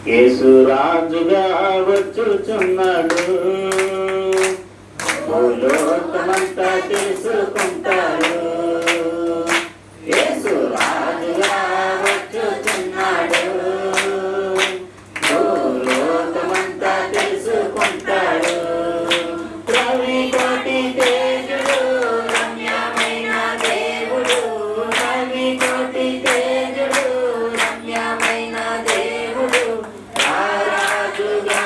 యేసు రాజుగా వచ్చుచున్నాడు, భూలోకమంతా తెలుసుకుంటారు. యేసు రాజుగా వచ్చుచున్నాడు, భూలోకమంతా తెలుసుకుంటాడు. రవి కోటి తేజుడు, రమ్యమైన దేవుడు, రవి కోటి తేజుడు, రమ్యమైన దేవుడు రాజుగా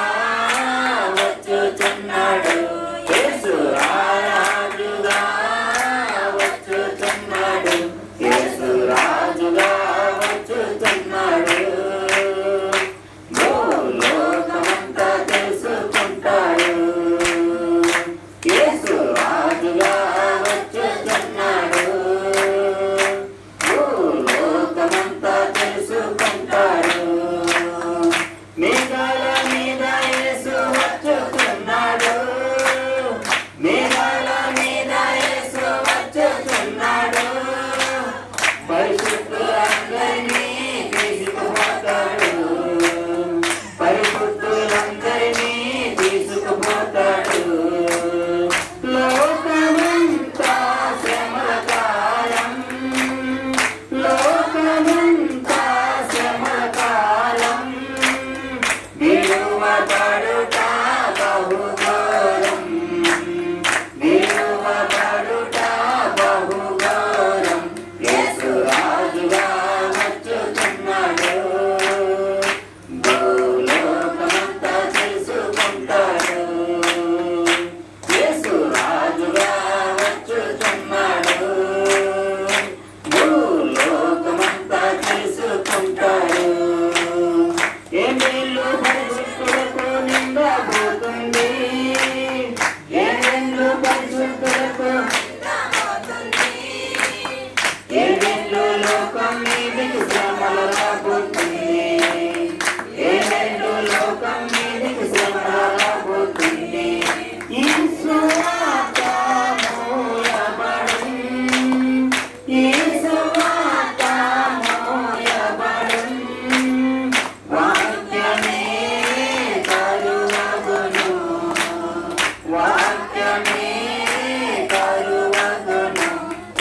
వచ్చుచున్నాడు. యేసు రాజుగా వచ్చుచున్నాడు, యేసు రాజుగా వచ్చుచున్నాడు. భూలోకమంతా తెలుసుకుంటాడు. యేసు రాజుగా వచ్చుచున్నాడు, భూలోకమంతా తెలుసుకుంటాడు. మేఘాల మీద యేసు వచ్చుచున్నాడు, మేఘాల మీద యేసు వచ్చుచున్నాడు. పరిశుద్ధులందరినీ తీసుకుపోతాడు, పరిశుద్ధులందరినీ తీసుకుపోతాడు. లోకమంతా శ్రమల కాలం, లోకమంతా శ్రమల కాలం, విడువబడుట బహుఘోరం, విడువబడుట బహుఘోరం. యేసు రాజుగా వచ్చుచున్నాడు, భూలోకమంతా తెలుసుకుంటాడు. యేసు రాజుగా వచ్చుచున్నాడు, భూలోకమంతా తెలుసుకుంటాడు. ఏమేళ్ళు పరిశుద్ధులకు నిండబోతుంది, ఏమేళ్ళు పరిశుద్ధులకు, ఏమేళ్ళు లోకం మీదికి శ్రమలు రాబోతుంది, ఏమేళ్ళు లోకం మీదికి శ్రమలు రాబోతుంది. ఈ సువార్త మోయబడును, ఈ సువార్త మోయబడును, వాక్యమే కరువగును, వాక్యమే కరువగును.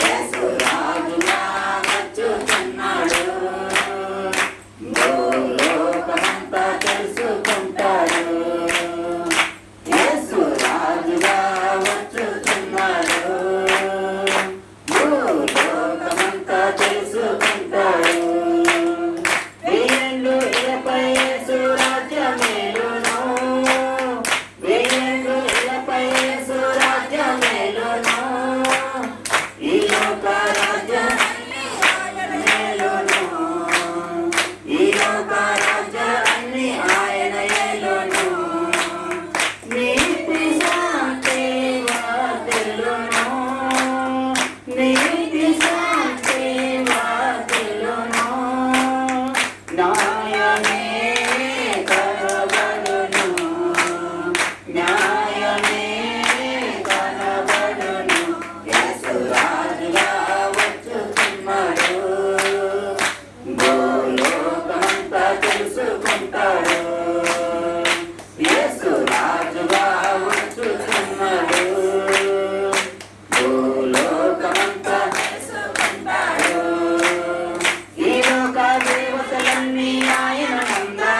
యేసు రాజుగా వచ్చుచున్నాడు, భూలోకమంతా తెలుసుకుంటాడు. యేసు రాజుగా వచ్చుచున్నాడు, భూలోకమంతా తెలుసుకుంటాడు. వెయ్యేళ్ళు ఇలపై యేసు రాజ్యమేలును, వెయ్యేళ్ళు ఇలపై యేసు రాజ్యమేలును. ఈ లోక రాజ్యమేలును, ఈ లోక రాజ్యాన్ని ఆయన ఏలును. నీతి శాంతి వర్ధిల్లును, నీతి శాంతి వర్ధిల్లును. న్యాయమే కనబడును, న్యాయమే కనబడును. యేసు రాజుగా వచ్చుచున్నాడు, భూలోకమంతా తెలుసుకుంటాడు. యేసు రాజుగా వచ్చుచున్నాడు, భూలోకమంతా తెలుసుకుంటాడు. ఈ లోక దేవతలన్నీ ఆయన నందా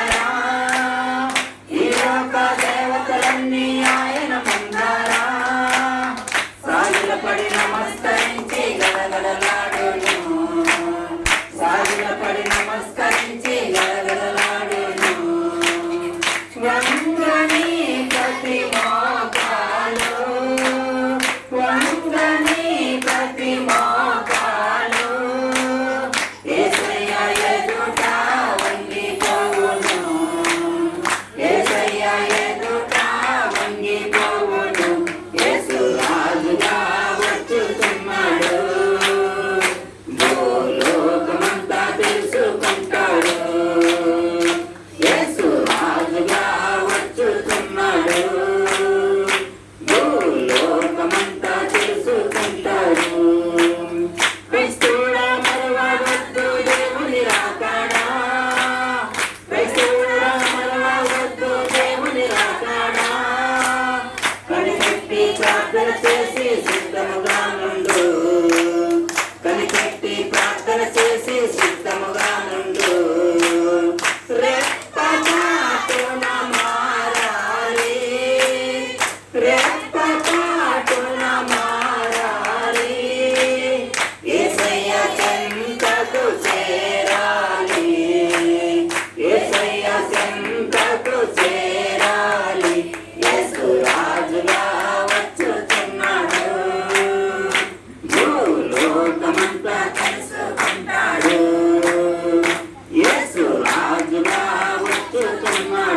వచ్చుచున్నాడు